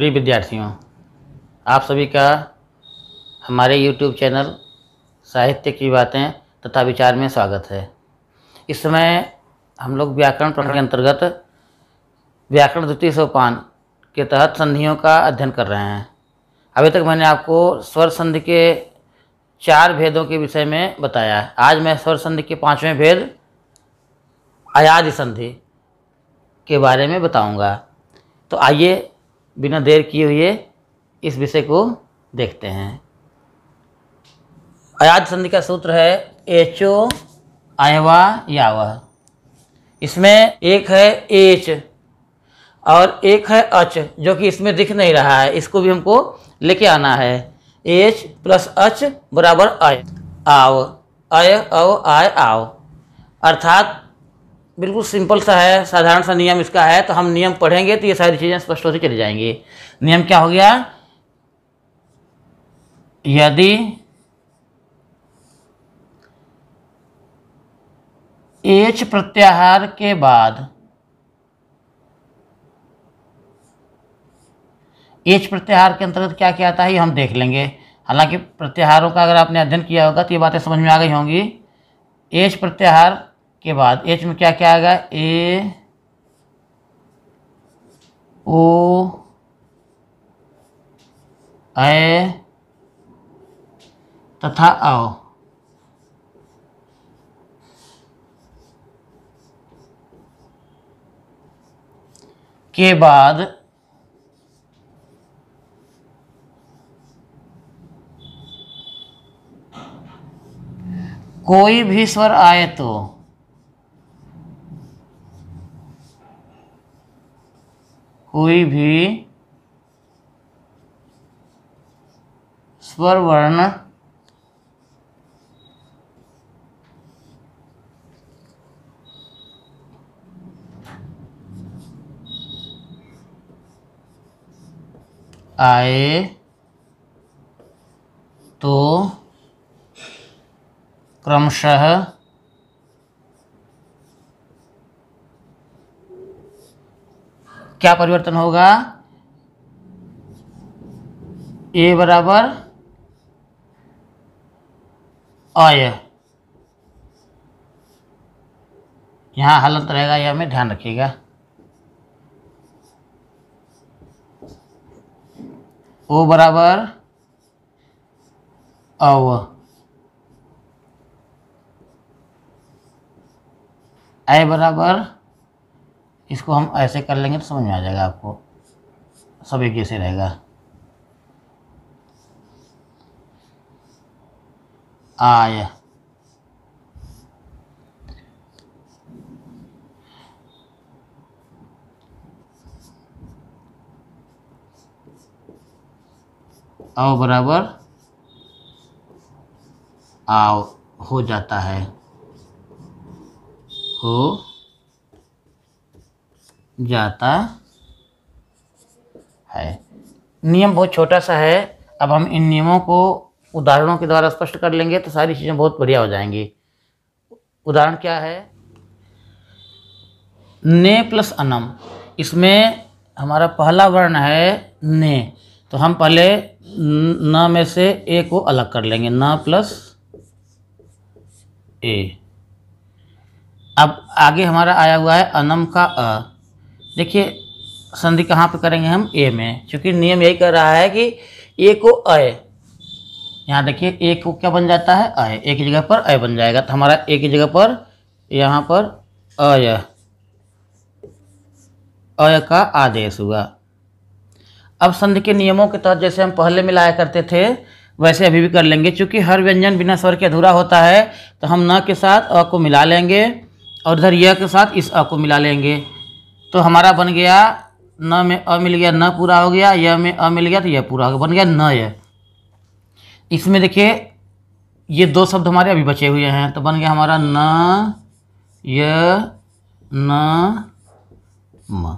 प्रिय विद्यार्थियों, आप सभी का हमारे YouTube चैनल साहित्य की बातें तथा विचार में स्वागत है। इस समय हम लोग व्याकरण प्रकरण के अंतर्गत व्याकरण द्वितीय सोपान के तहत संधियों का अध्ययन कर रहे हैं। अभी तक मैंने आपको स्वर संधि के 4 भेदों के विषय में बताया है। आज मैं स्वर संधि के 5वें भेद अयादि संधि के बारे में बताऊंगा। तो आइए बिना देर किए हुए इस विषय को देखते हैं। अयादि संधि का सूत्र है एचो अयवा यावह। इसमें एक है एच और एक है अच, जो कि इसमें दिख नहीं रहा है। इसको भी हमको लेके आना है। एच प्लस अच बराबर अय आव, अय अव आय आव। अर्थात बिल्कुल सिंपल सा है, साधारण सा नियम इसका है। तो हम नियम पढ़ेंगे तो ये सारी चीज़ें स्पष्ट होती चली जाएंगी। नियम क्या हो गया? यदि एच प्रत्याहार के बाद एच प्रत्याहार के अंतर्गत क्या क्या आता है ये हम देख लेंगे। हालांकि प्रत्याहारों का अगर आपने अध्ययन किया होगा तो ये बातें समझ में आ गई होंगी। एच प्रत्याहार के बाद एच में क्या क्या आएगा? ए ओ ए तथा औ। के बाद कोई भी स्वर आए तो कोई भी स्वर वर्ण आए तो क्रमशः क्या परिवर्तन होगा? ए बराबर अय, यहाँ हलंत रहेगा, यह में ध्यान रखिएगा। ओ बराबर अव, ए बराबर, इसको हम ऐसे कर लेंगे तो समझ में आ जाएगा आपको, सब एक जैसे रहेगा। आय, औ बराबर आव हो जाता है, हो जाता है। नियम बहुत छोटा सा है। अब हम इन नियमों को उदाहरणों के द्वारा स्पष्ट कर लेंगे तो सारी चीज़ें बहुत बढ़िया हो जाएंगी। उदाहरण क्या है? ने प्लस अनम। इसमें हमारा पहला वर्ण है ने, तो हम पहले न में से ए को अलग कर लेंगे, न प्लस ए। अब आगे हमारा आया हुआ है अनम का अ। देखिए संधि कहाँ पे करेंगे हम? ए में, क्योंकि नियम यही कर रहा है कि ए को अय। यहाँ देखिए ए को क्या बन जाता है? अय। ए की जगह पर अय बन जाएगा, तो हमारा ए की जगह पर यहाँ पर अय, अय का आदेश हुआ। अब संधि के नियमों के तहत जैसे हम पहले मिलाया करते थे वैसे अभी भी कर लेंगे। चूँकि हर व्यंजन बिना स्वर के अधूरा होता है, तो हम न के साथ अ को मिला लेंगे और इधर य के साथ इस अ को मिला लेंगे। तो हमारा बन गया न में अ मिल गया, न पूरा हो गया, य में अ मिल गया तो यह पूरा हो गया, बन गया न य। इसमें देखिए ये 2 शब्द हमारे अभी बचे हुए हैं, तो बन गया हमारा न य न म,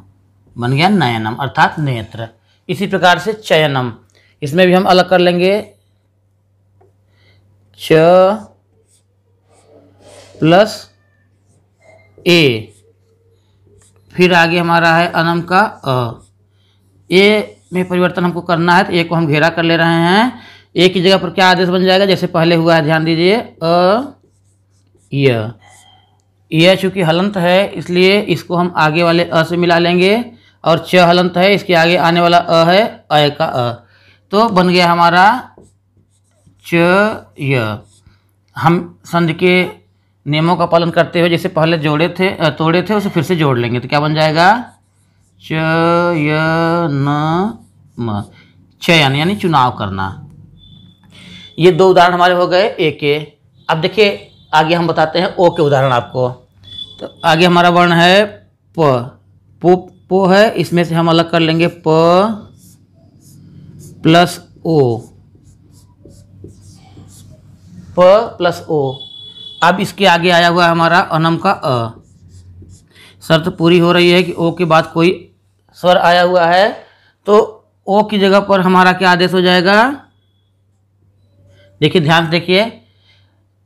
बन गया नयनम अर्थात नेत्र। इसी प्रकार से चयनम, इसमें भी हम अलग कर लेंगे, च प्लस ए, फिर आगे हमारा है अनम का अ। ये में परिवर्तन हमको करना है, तो ए को हम घेरा कर ले रहे हैं। ए की जगह पर क्या आदेश बन जाएगा, जैसे पहले हुआ है, ध्यान दीजिए, यह चूंकि हलंत है इसलिए इसको हम आगे वाले अ से मिला लेंगे, और च हलंत है, इसके आगे आने वाला अ है अय का अ, तो बन गया हमारा च य। हम संधि के नियमों का पालन करते हुए जैसे पहले तोड़े थे उसे फिर से जोड़ लेंगे, तो क्या बन जाएगा, च य न म, चयन यानी चुनाव करना। ये 2 उदाहरण हमारे हो गए ए के। अब देखिए आगे हम बताते हैं ओ के उदाहरण आपको। तो आगे हमारा वर्ण है पो है, इसमें से हम अलग कर लेंगे प प्लस ओ, प प्लस ओ। अब इसके आगे आया हुआ है हमारा अनम का अ। शर्त पूरी हो रही है कि ओ के बाद कोई स्वर आया हुआ है, तो ओ की जगह पर हमारा क्या आदेश हो जाएगा, देखिए ध्यान से देखिए,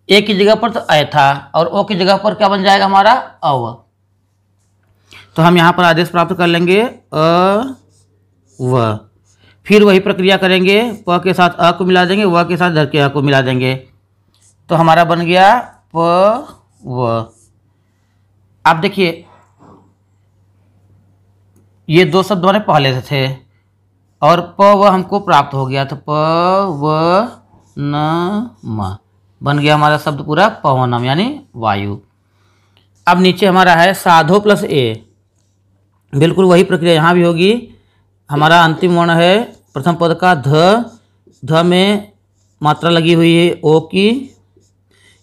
ए की जगह पर तो अय था और ओ की जगह पर क्या बन जाएगा हमारा अव। तो हम यहाँ पर आदेश प्राप्त कर लेंगे अ व, फिर वही प्रक्रिया करेंगे, प के साथ अ को मिला देंगे, व के साथ धर के अ को मिला देंगे, तो हमारा बन गया प व। आप देखिए ये 2 शब्द हमारे पहले से थे और प व हमको प्राप्त हो गया, तो प व न म बन गया हमारा शब्द पूरा पवनम यानी वायु। अब नीचे हमारा है साधो प्लस ए, बिल्कुल वही प्रक्रिया यहाँ भी होगी। हमारा अंतिम वर्ण है प्रथम पद का ध में मात्रा लगी हुई है ओ की,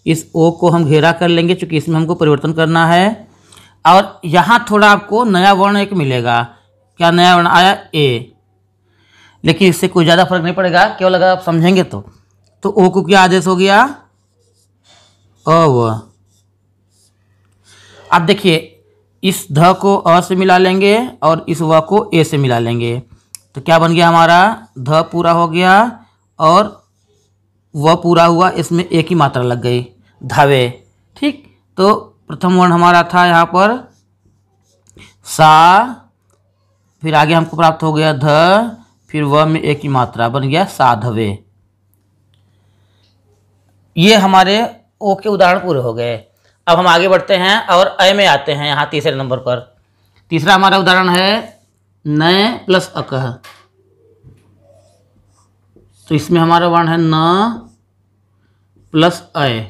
इस ओ को हम घेरा कर लेंगे चूँकि इसमें हमको परिवर्तन करना है। और यहाँ थोड़ा आपको नया वर्ण एक मिलेगा, क्या नया वर्ण आया ए, लेकिन इससे कोई ज़्यादा फर्क नहीं पड़ेगा, केवल अगर आप समझेंगे तो ओ को क्या आदेश हो गया, अव। अब देखिए इस ध को अ से मिला लेंगे और इस व को ए से मिला लेंगे, तो क्या बन गया हमारा, ध पूरा हो गया और व पूरा हुआ, इसमें ए की मात्रा लग गई, धावे। ठीक, तो प्रथम वर्ण हमारा था यहाँ पर सा, फिर आगे हमको प्राप्त हो गया ध, फिर व में ए की मात्रा बन गया साधवे। ये हमारे ओ के उदाहरण पूरे हो गए। अब हम आगे बढ़ते हैं और अय में आते हैं, यहाँ तीसरे नंबर पर। तीसरा हमारा उदाहरण है नय प्लस अकह, तो इसमें हमारा वर्ण है न प्लस अय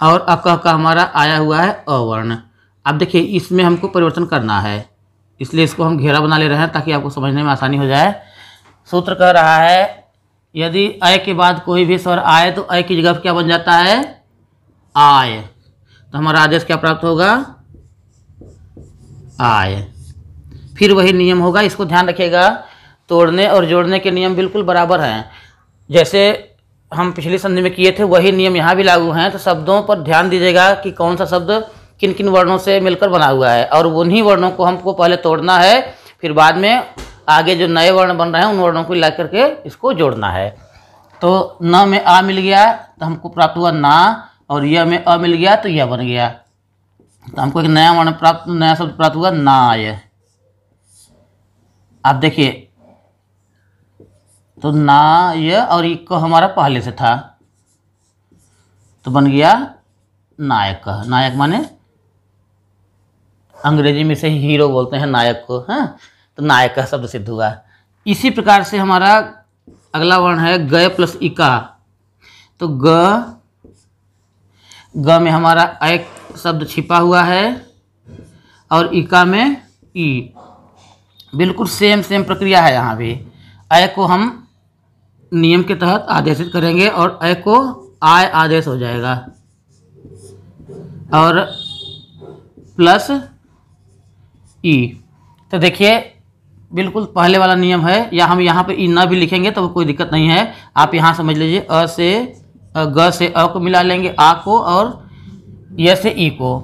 और अकह का हमारा आया हुआ है अवर्ण। अब देखिए इसमें हमको परिवर्तन करना है, इसलिए इसको हम घेरा बना ले रहे हैं ताकि आपको समझने में आसानी हो जाए। सूत्र कह रहा है यदि अय के बाद कोई भी स्वर आए तो अय की जगह क्या बन जाता है, आय, तो हमारा आदेश क्या प्राप्त होगा, आय। फिर वही नियम होगा, इसको ध्यान रखिएगा, तोड़ने और जोड़ने के नियम बिल्कुल बराबर हैं, जैसे हम पिछली संधि में किए थे वही नियम यहाँ भी लागू हैं। तो शब्दों पर ध्यान दीजिएगा कि कौन सा शब्द किन किन वर्णों से मिलकर बना हुआ है, और उन्हीं वर्णों को हमको पहले तोड़ना है, फिर बाद में आगे जो नए वर्ण बन रहे हैं उन वर्णों को ला करके इसको जोड़ना है। तो न में आ मिल गया तो हमको प्राप्त हुआ ना, और यह में अ मिल गया तो यह बन गया, तो हमको एक नया वर्ण प्राप्त, नया शब्द प्राप्त हुआ नाय। आप देखिए तो ना य और ये क हमारा पहले से था तो बन गया नायक। नायक माने अंग्रेजी में से हीरो बोलते हैं नायक को, हाँ, तो नायक का शब्द सिद्ध हुआ। इसी प्रकार से हमारा अगला वर्ण है ग प्लस इका, तो ग में हमारा एक शब्द छिपा हुआ है और इका में ई, बिल्कुल सेम प्रक्रिया है। यहाँ भी अय को हम नियम के तहत आदेशित करेंगे और अय को आय आदेश हो जाएगा, और प्लस ई। तो देखिए बिल्कुल पहले वाला नियम है, या हम यहाँ पे ई ना भी लिखेंगे तो कोई दिक्कत नहीं है। आप यहाँ समझ लीजिए ग से अ को मिला लेंगे, आ को, और य से ई को,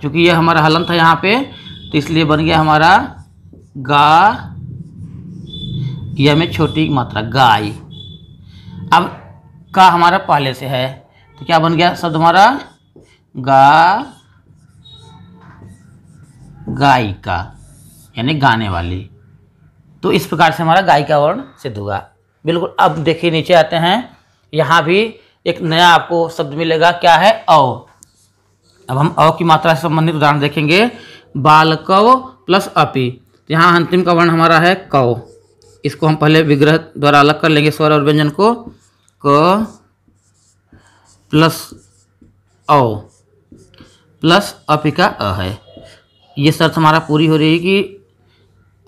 क्योंकि यह हमारा हलंत है यहाँ पे, तो इसलिए बन गया हमारा गा, यह में छोटी मात्रा गाय। अब का हमारा पहले से है तो क्या बन गया शब्द हमारा गायिका, यानी गाने वाली। तो इस प्रकार से हमारा गाय का वर्ण सिद्ध हुआ। बिल्कुल। अब देखिए नीचे आते हैं, यहाँ भी एक नया आपको शब्द मिलेगा, क्या है? अ। अब हम अ की मात्रा से संबंधित उदाहरण देखेंगे। बालकव प्लस अपि, यहाँ अंतिम का वर्ण हमारा है कव। इसको हम पहले विग्रह द्वारा अलग कर लेंगे स्वर और व्यंजन को। क प्लस औ प्लस अपि का अ है। ये शर्त हमारा पूरी हो रही है कि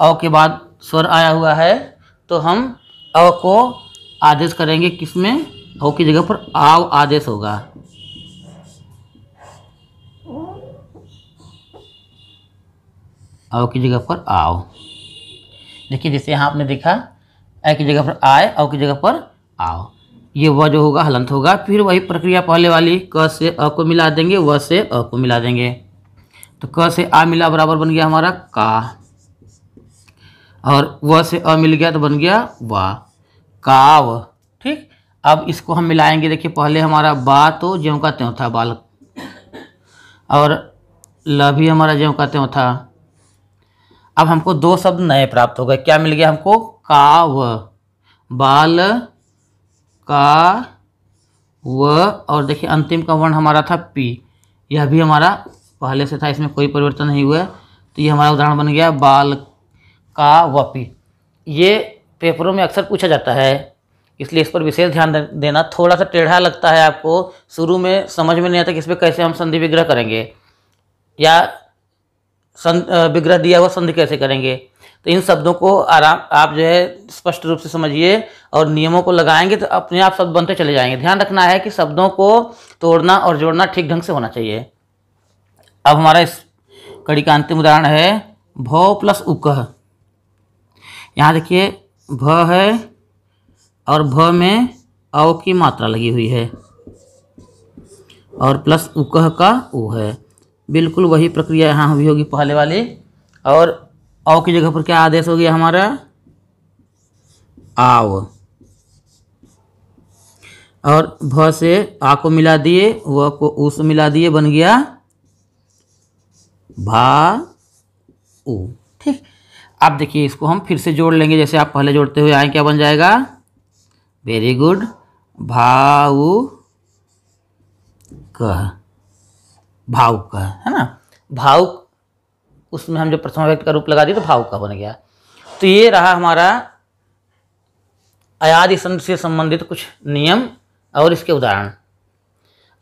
अ के बाद स्वर आया हुआ है, तो हम अ को आदेश करेंगे किसमें? अ की जगह पर आव आदेश होगा। अ की जगह पर आव। देखिए जैसे यहाँ आपने देखा, अ की जगह पर आए, अ की जगह पर आओ। ये वह जो होगा हलंत होगा। फिर वही प्रक्रिया पहले वाली, क से अ को मिला देंगे, व से अ को मिला देंगे। तो क से आ मिला बराबर बन गया हमारा का, और व से अ मिल गया तो बन गया वा, काव। ठीक। अब इसको हम मिलाएंगे। देखिए पहले हमारा बा तो ज्यों का त्यों था, बालक, और ल भी हमारा ज्यों का त्यों था। अब हमको दो शब्द नए प्राप्त हो गए। क्या मिल गया हमको? काव, बाल का व, और देखिए अंतिम का वर्ण हमारा था पी। यह भी हमारा पहले से था, इसमें कोई परिवर्तन नहीं हुआ। तो ये हमारा उदाहरण बन गया बाल का व पी। ये पेपरों में अक्सर पूछा जाता है, इसलिए इस पर विशेष ध्यान देना। थोड़ा सा टेढ़ा लगता है आपको, शुरू में समझ में नहीं आता कि इस पर कैसे हम संधि विग्रह करेंगे, या विग्रह दिया हुआ संधि कैसे करेंगे। तो इन शब्दों को आराम आप जो है स्पष्ट रूप से समझिए, और नियमों को लगाएंगे तो अपने आप शब्द बनते चले जाएंगे। ध्यान रखना है कि शब्दों को तोड़ना और जोड़ना ठीक ढंग से होना चाहिए। अब हमारा इस कड़ी का अंतिम उदाहरण है भ प्लस उकह। यहाँ देखिए भ है और भ में अ की मात्रा लगी हुई है, और प्लस उकह का उ है। बिल्कुल वही प्रक्रिया यहाँ भी होगी पहले वाली। और औ की जगह पर क्या आदेश हो गया हमारा? आव। और भ से आ को मिला दिए, व को उ से मिला दिए, बन गया भा उ। ठीक। अब देखिए इसको हम फिर से जोड़ लेंगे, जैसे आप पहले जोड़ते हुए आए। क्या बन जाएगा? Very good. भाऊ कह, भावुक है ना? भावुक, उसमें हम जो प्रथमा व्यक्ति का रूप लगा दिए तो भावुक का बन गया। तो ये रहा हमारा अयादि संधि से संबंधित कुछ नियम और इसके उदाहरण।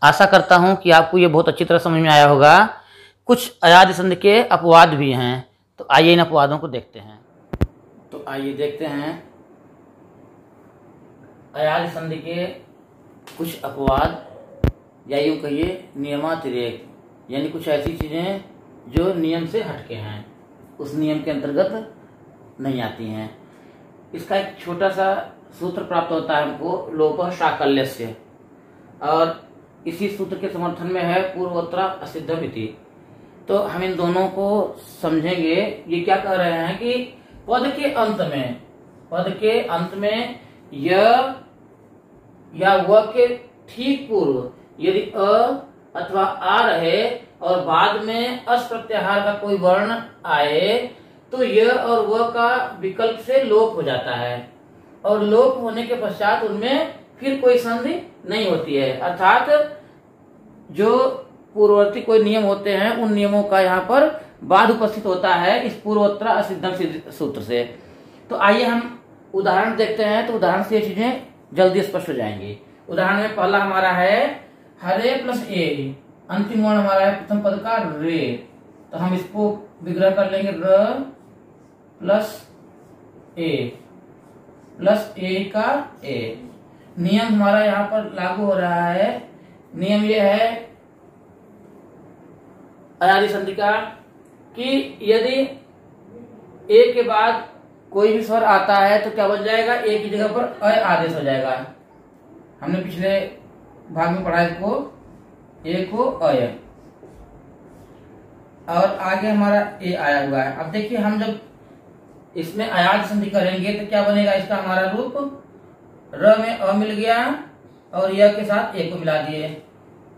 आशा करता हूं कि आपको ये बहुत अच्छी तरह समझ में आया होगा। कुछ अयादि संधि के अपवाद भी हैं, तो आइए इन अपवादों को देखते हैं। तो आइए देखते हैं अयादि संधि के कुछ अपवाद, या यूँ कहिए नियमातिरेक, यानी कुछ ऐसी चीज़ें जो नियम से हटके हैं, उस नियम के अंतर्गत नहीं आती हैं। इसका एक छोटा सा सूत्र प्राप्त होता है हमको, लोपः शाकल्यस्य, और इसी सूत्र के समर्थन में है पूर्वोत्तरा असिद्धम इति। तो हम इन दोनों को समझेंगे। ये क्या कह रहे हैं कि पद के अंत में य या व के ठीक पूर्व यदि अ अथवा आ रहे और बाद में अस प्रत्याहार का कोई वर्ण आए, तो य और व का विकल्प से लोप हो जाता है, और लोप होने के पश्चात उनमें फिर कोई संधि नहीं होती है। अर्थात जो पूर्ववर्ती कोई नियम होते हैं, उन नियमों का यहाँ पर बाद उपस्थित होता है इस पूर्वोत्तरा असिद्धम सूत्र से। तो आइए हम उदाहरण देखते हैं। तो उदाहरण से ये चीजें जल्दी स्पष्ट हो जाएंगी। उदाहरण में पहला हमारा है हरे प्लस ए, अंतिम वर्ण हमारा है प्रथम पद का रे। तो हम इसको विग्रह कर लेंगे, र प्लस ए का ए। नियम हमारा यहाँ पर लागू हो रहा है। नियम ये है अयादि संधि का कि यदि ए के बाद कोई भी स्वर आता है तो क्या बन जाएगा? ए की जगह पर अ आदेश हो जाएगा। हमने पिछले भाग में पढ़ा इसको, ए को अय, और आगे हमारा ए आया हुआ है। अब देखिए हम जब इसमें अयादि संधि करेंगे तो क्या बनेगा इसका हमारा रूप? र में अ मिल गया और य के साथ ए को मिला दिए,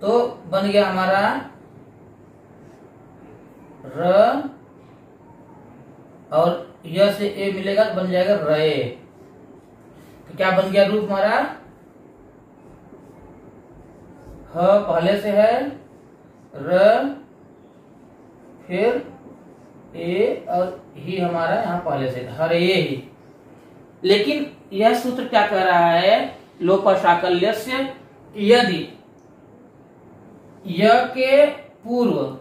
तो बन गया हमारा र और य से ए मिलेगा तो बन जाएगा रए। तो क्या बन गया रूप हमारा? ह पहले से है, र फिर ए और ही हमारा यहाँ पहले से हर ए ही। लेकिन यह सूत्र क्या कह रहा है? लोप शाकल्यस्य, यदि य के पूर्व,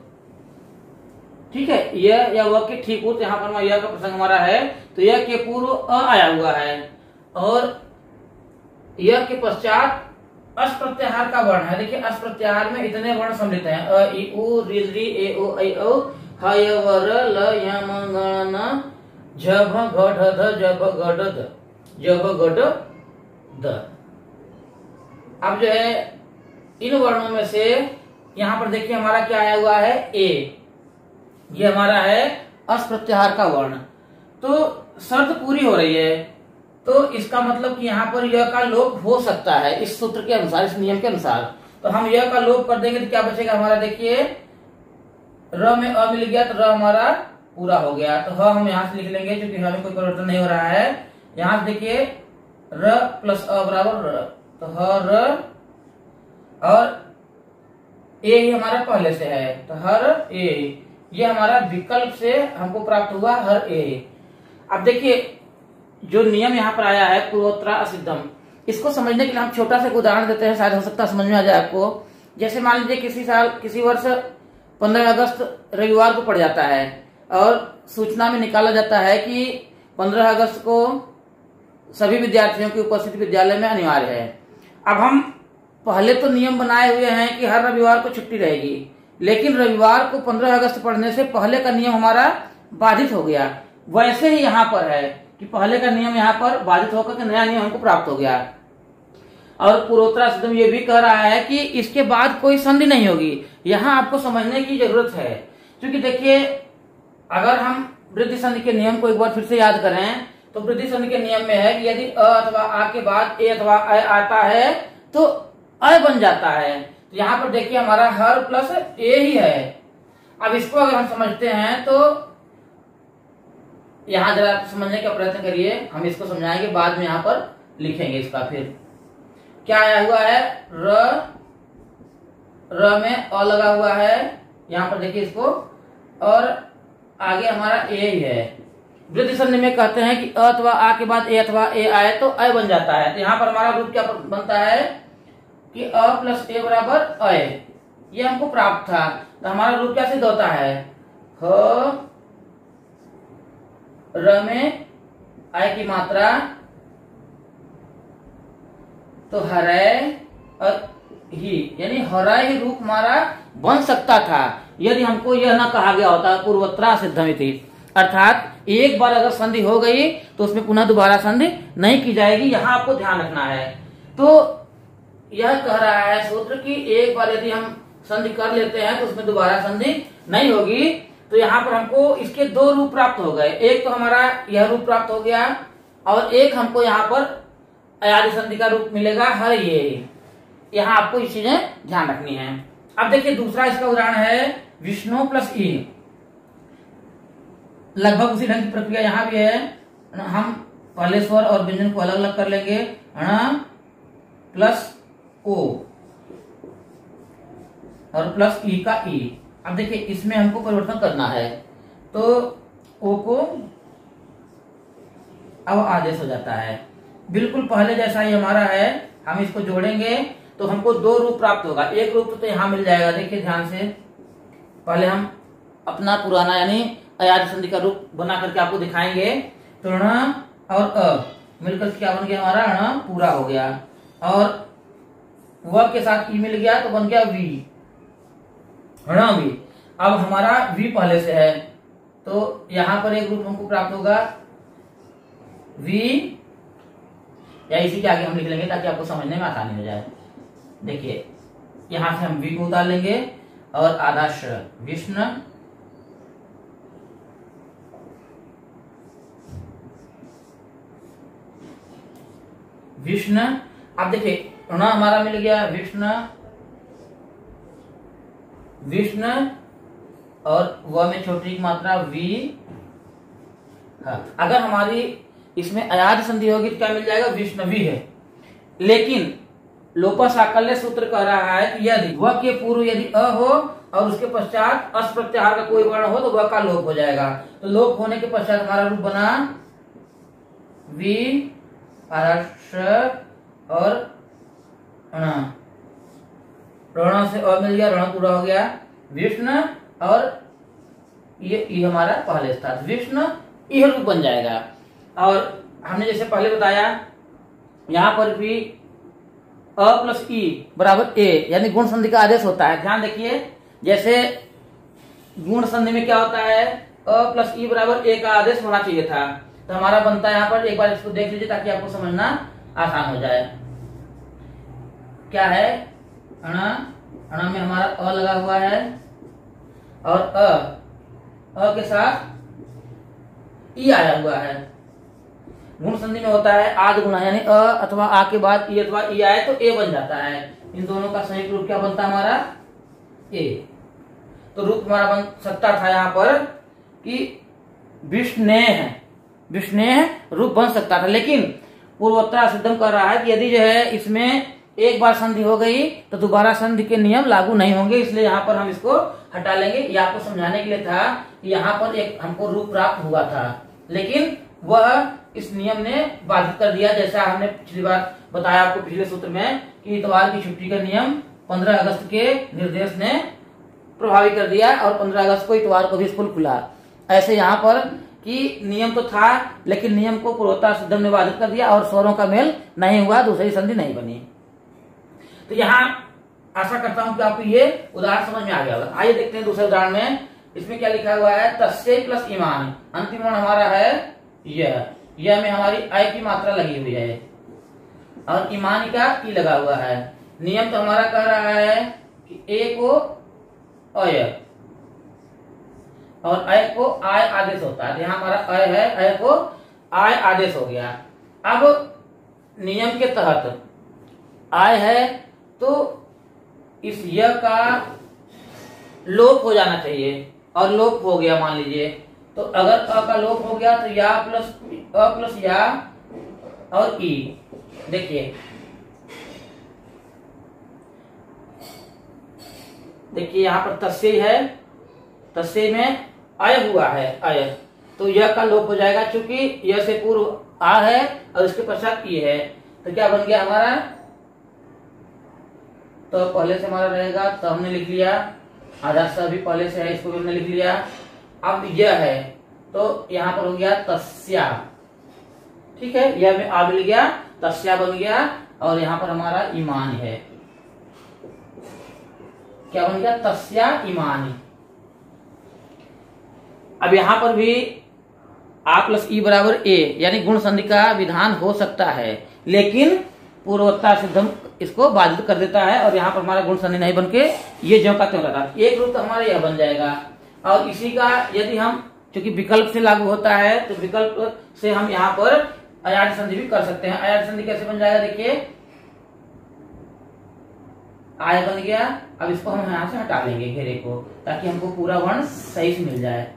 ठीक है, यह या व के ठीक पूर्व, यहाँ पर यह का प्रसंग हमारा है तो यह के पूर्व अ आया हुआ है और यह के पश्चात अस प्रत्याहार का वर्ण है। देखिए अस प्रत्याहार में इतने वर्ण सम्मिलित हैं, अ इ उ ऋ ऋ ए ओ ऐ औ ह य व र ल य म ग न झ भ घ ढ ध ज भ ग ड द ज भ ग ड द। अब जो है इन वर्णों में से यहाँ पर देखिए हमारा क्या आया हुआ है? ए। ये हमारा है अस प्रत्याहार का वर्ण। तो शर्त पूरी हो रही है, तो इसका मतलब कि यहाँ पर यह का लोप हो सकता है इस सूत्र के अनुसार, इस नियम के अनुसार। तो हम यह का लोप कर देंगे तो क्या बचेगा हमारा? देखिए र में अ मिल गया तो र हमारा पूरा हो गया। तो ह हम यहाँ से लिख लेंगे क्योंकि हमें कोई परिवर्तन नहीं हो रहा है। यहाँ से देखिए र प्लस अ बराबर र, तो ह र और ए ही हमारा पहले से है तो हर ए, ये हमारा विकल्प से हमको प्राप्त हुआ हर ए। अब देखिए जो नियम यहाँ पर आया है पूर्वोत्तरा असिद्धम, इसको समझने के लिए हम छोटा सा उदाहरण देते हैं, शायद हो सकता है समझ में आ जाए आपको। जैसे मान लीजिए किसी साल किसी वर्ष 15 अगस्त रविवार को पड़ जाता है और सूचना में निकाला जाता है कि 15 अगस्त को सभी विद्यार्थियों की उपस्थिति विद्यालय में अनिवार्य है। अब हम पहले तो नियम बनाए हुए हैं कि हर रविवार को छुट्टी रहेगी, लेकिन रविवार को 15 अगस्त पढ़ने से पहले का नियम हमारा बाधित हो गया। वैसे ही यहाँ पर है कि पहले का नियम यहाँ पर बाधित होकर के नया नियम हमको प्राप्त हो गया। और पूर्वोत्तरा सिद्धम ये भी कह रहा है कि इसके बाद कोई संधि नहीं होगी। यहाँ आपको समझने की जरूरत है, क्योंकि देखिए अगर हम वृद्धि संधि के नियम को एक बार फिर से याद करें तो वृद्धि संधि के नियम में है कि यदि अ अथवा आ के बाद ए अथवा अ आता है तो अ बन जाता है। तो यहाँ पर देखिए हमारा हर प्लस ए ही है। अब इसको अगर हम समझते हैं तो यहाँ जरा समझने का प्रयत्न करिए, हम इसको समझाएंगे बाद में यहाँ पर लिखेंगे इसका। फिर क्या आया हुआ है? र में अ लगा हुआ है, यहाँ पर देखिए इसको, और आगे हमारा ए ही है। वृद्धि संधि में कहते हैं कि अ अथवा आ के बाद ए अथवा ए आए तो अ बन जाता है। तो यहाँ पर हमारा रूप क्या बनता है कि अ प्लस ए बराबर अ, ये हमको प्राप्त था। तो हमारा रूप क्या सिद्ध होता है? ह र में आय की मात्रा तो हरय और ही, यानी हरय ही रूप हमारा बन सकता था यदि हमको यह ना कहा गया होता पूर्वोत्तरा सिद्धमिति। अर्थात एक बार अगर संधि हो गई तो उसमें पुनः दोबारा संधि नहीं की जाएगी, यहाँ आपको ध्यान रखना है। तो यह कह रहा है सूत्र कि एक बार यदि हम संधि कर लेते हैं तो उसमें दोबारा संधि नहीं होगी। तो यहाँ पर हमको इसके दो रूप प्राप्त हो गए, एक तो हमारा यह रूप प्राप्त हो गया और एक हमको यहाँ पर अयादि संधि का रूप मिलेगा हर ये। यहाँ आपको ये चीजें ध्यान रखनी है। अब देखिए दूसरा इसका उदाहरण है विष्णु प्लस ई। लगभग उसी ढंग की प्रक्रिया यहाँ भी है। हम पहले स्वर और व्यंजन को अलग अलग कर लेंगे, प्लस ओ और प्लस ई का ई। अब देखिए इसमें हमको परिवर्तन करना है तो ओ को अब आदेश हो जाता है, बिल्कुल पहले जैसा ही हमारा है। हम इसको जोड़ेंगे तो हमको दो रूप प्राप्त होगा। एक रूप तो यहाँ मिल जाएगा, देखिए ध्यान से। पहले हम अपना पुराना यानी अयादि संधि का रूप बना करके आपको दिखाएंगे। तो ण और अ मिलकर क्या बन गया हमारा? ण पूरा हो गया और व के साथ ई मिल गया तो बन गया वी, ण वी। अब हमारा वी पहले से है तो यहाँ पर एक रूप हमको प्राप्त होगा वी, या इसी के आगे हम लिख लेंगे ताकि आपको समझने में आसानी हो जाए। देखिए यहां से हम वी को उतार लेंगे और आधा श विष्णु, विष्णु। अब देखिए ण हमारा मिल गया विष्णु, विष्णु और व में छोटी मात्रा वी, हाँ, अगर हमारी इसमें अयाद संधि होगी तो क्या मिल जाएगा, विष्णवी है। लेकिन लोपा साकल्य सूत्र कह रहा है कि यदि वह के पूर्व यदि अ हो और उसके पश्चात अस प्रत्याहार का कोई वर्ण हो तो वह का लोप हो जाएगा। तो लोप होने के पश्चात हमारा रूप बना वि और ऋण से अ मिल गया, ऋण पूरा हो गया, विष्णु और ये हमारा पहले स्थान विष्णु यह रूप बन जाएगा। और हमने जैसे पहले बताया यहां पर भी अ प्लस ई बराबर ए यानी गुण संधि का आदेश होता है। ध्यान देखिए, जैसे गुण संधि में क्या होता है, अ प्लस ई बराबर ए का आदेश होना चाहिए था। तो हमारा बनता है यहाँ पर, एक बार इसको देख लीजिए ताकि आपको समझना आसान हो जाए। क्या है, अण में हमारा अ लगा हुआ है और अ के साथ ई आया हुआ है। गुण संधि में होता है आद गुणा, यानी अ अथवा आ के बाद ई अथवा ई आए तो ए बन जाता है। इन दोनों का संयुक्त रूप क्या बनता है हमारा, ए। तो रूप हमारा बन सकता था यहाँ पर कि विष्णेह रूप बन सकता था, लेकिन पूर्वोत्तर सिद्धम कर रहा है कि यदि जो है इसमें एक बार संधि हो गई तो दोबारा संधि के नियम लागू नहीं होंगे, इसलिए यहाँ पर हम इसको हटा लेंगे। ये आपको समझाने के लिए था कि यहाँ पर एक हमको रूप प्राप्त हुआ था, लेकिन वह इस नियम ने बाधित कर दिया। जैसा हमने पिछली बार बताया आपको पिछले सूत्र में कि इतवार की छुट्टी का नियम 15 अगस्त के निर्देश ने प्रभावी कर दिया और 15 अगस्त को इतवार को भी स्कूल खुला। ऐसे यहाँ पर कि नियम तो था लेकिन नियम को पूर्वोत्तर सिद्धम ने बाधित कर दिया और स्वरों का मेल नहीं हुआ, दूसरी संधि नहीं बनी। तो यहाँ आशा करता हूं कि आपको ये उदाहरण समझ में आ गया होगा। आइए देखते हैं दूसरे उदाहरण में। इसमें क्या लिखा हुआ है, तस्य प्लस ईमान, अंतिम वर्ण हमारा है यह में हमारी अय की मात्रा लगी हुई है और ईमान का ई लगा हुआ है। नियम तो हमारा कह रहा है कि ए को अय और अय को आय आदेश होता है। यहाँ हमारा अय है, अय को आय आदेश हो गया। अब नियम के तहत आय है तो इस य का लोप हो जाना चाहिए और लोप हो गया मान लीजिए। तो अगर अ का लोप हो गया तो या प्लस अ प्लस या और ई। देखिए यहाँ पर तस्य है, तस्य में अय हुआ है अय, तो यह का लोप हो जाएगा क्योंकि यह से पूर्व आ है और इसके पश्चात ई है। तो क्या बन गया हमारा, तो पहले से हमारा रहेगा तो हमने लिख लिया, आधा सा भी पहले से है इसको भी हमने लिख लिया। अब यह है तो यहाँ पर हो गया तस्या, ठीक है, यह में आ मिल गया, तस्या बन गया और यहाँ पर हमारा ईमान है। क्या बन गया, तस्या ईमानी। अब यहाँ पर भी आ प्लस ई बराबर ए यानी गुण संधि का विधान हो सकता है, लेकिन पूर्वोत्तर सिद्धम इसको बाधित कर देता है और यहाँ पर हमारा गुण संधि नहीं बनके ये ज्यों का त्यों रहता। एक रूप तो हमारा यह बन जाएगा और इसी का यदि हम क्योंकि विकल्प से लागू होता है तो विकल्प से हम यहाँ पर अयाज संधि भी कर सकते हैं। अयाज संधि कैसे बन जाएगा, देखिए आय बन गया। अब इसको हम यहाँ से हटा लेंगे घेरे को ताकि हमको पूरा वर्ण सही से मिल जाए।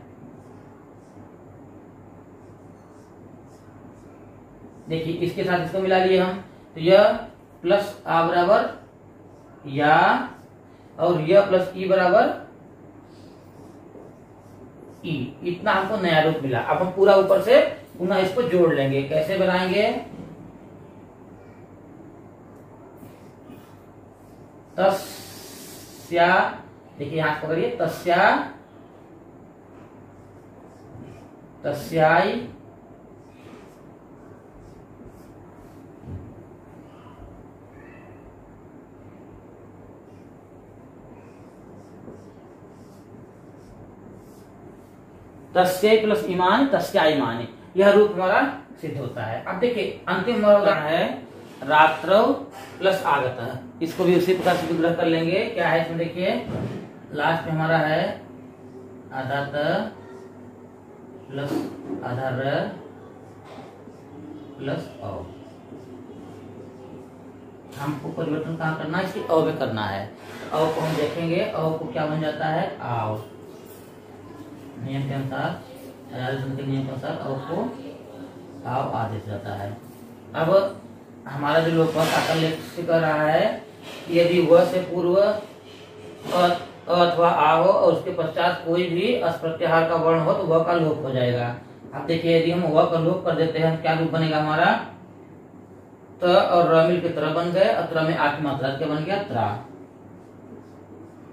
देखिए इसके साथ इसको मिला लिए हम, तो यह प्लस आ बराबर या और यह प्लस ई बराबर ई, इतना हमको नया रूप मिला। अब हम पूरा ऊपर से पुनः इसको जोड़ लेंगे। कैसे बनाएंगे, तस्या, देखिए हाथ पकड़िए, तस्या तस्याई तस्य प्लस ईमान तस्या ईमानी, यह रूप हमारा सिद्ध होता है। अब देखिए अंतिम हमारा उदाहरण है रात्रौ प्लस आगतः। इसको भी उसी प्रकार से विग्रह कर लेंगे। क्या है इसमें, देखिए लास्ट में हमारा है आधात प्लस आधार प्लस अ। हमको परिवर्तन कहाँ करना है, इसकी अ में करना है। अ को हम देखेंगे, अ को क्या बन जाता है, आओ, नियम के अनुसार अयादी संधि के नियम के अनुसार अ को आव आदेश जाता है। अब हमारा जो लोकपाल आकलन कर रहा है, यदि व से पूर्व अथवा आ हो और उसके पश्चात कोई भी अस्प्रत्याहार का वर्ण हो तो वह का लोप हो जाएगा। अब देखिए यदि हम वह का लोप कर देते हैं क्या रूप बनेगा हमारा, त और र मिल के तरह बन गए, अत्र में आ की मात्रा क्या बन गया, त्रा।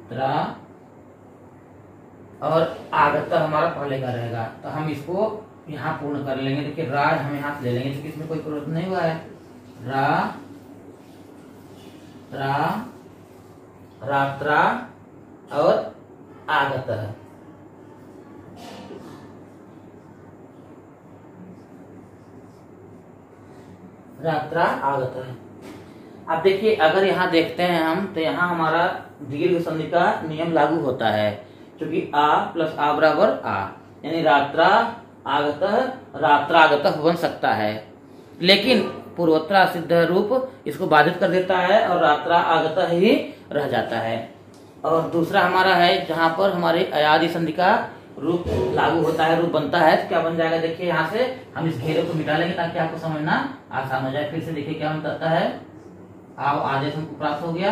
त्रा और आगत हमारा पहले का रहेगा, तो हम इसको यहाँ पूर्ण कर लेंगे। देखिए रा हम यहाँ से ले लेंगे क्योंकि इसमें कोई परिवर्तन नहीं हुआ है। रा, त्रा, रात्रा और आगत है। रात्रा आगत है। अब देखिए अगर यहाँ देखते हैं हम तो यहाँ हमारा दीर्घ संधि का नियम लागू होता है, क्योंकि आ प्लस आ बराबर आ, यानी रात्रा आगत रात्रागत बन सकता है, लेकिन पूर्वोत्तरा सिद्ध रूप इसको बाधित कर देता है और रात्रा आगत ही रह जाता है। और दूसरा हमारा है जहां पर हमारे अयादी संधि का रूप लागू होता है, रूप बनता है, तो क्या बन जाएगा, देखिए यहाँ से हम इस घेरे को मिटा लेंगे ताकि आपको समझना आसान हो जाए। फिर से देखिए क्या बनता है, आव आदेश हमको प्राप्त हो गया।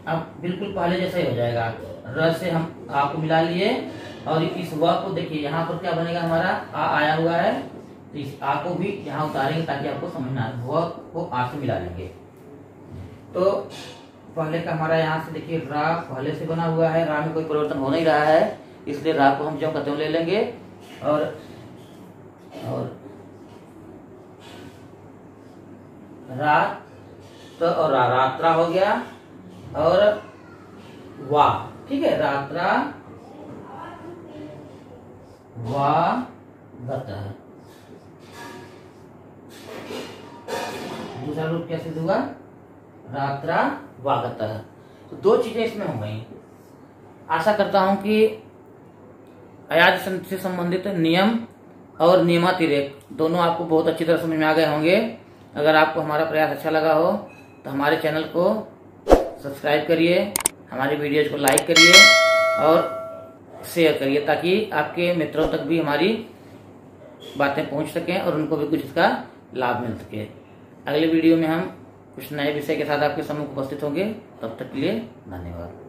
अब बिल्कुल पहले जैसा ही हो जाएगा, र से हम आ को मिला लिए और इस व को देखिए यहाँ पर क्या बनेगा, हमारा आ आया हुआ है, तो इस आ को भी यहाँ उतारेंगे ताकि आपको समझना, व को आ से मिला लेंगे। तो पहले का हमारा यहाँ से देखिए रा पहले से बना हुआ है, रा में कोई परिवर्तन हो नहीं रहा है, इसलिए रा को हम जो कहते हैं ले लेंगे और रात तो और रात्रा हो गया और वा, ठीक है, रात्रा वा गत। दूसरा रूप कैसे होगा, रात्रा वागत। तो दो चीजें इसमें हो गई। आशा करता हूं कि अयादी संधि से संबंधित नियम और नियमातिरेक दोनों आपको बहुत अच्छी तरह समझ में आ गए होंगे। अगर आपको हमारा प्रयास अच्छा लगा हो तो हमारे चैनल को सब्सक्राइब करिए, हमारी वीडियोज को लाइक करिए और शेयर करिए ताकि आपके मित्रों तक भी हमारी बातें पहुंच सकें और उनको भी कुछ इसका लाभ मिल सके। अगले वीडियो में हम कुछ नए विषय के साथ आपके सम्मुख उपस्थित होंगे। तब तक के लिए धन्यवाद।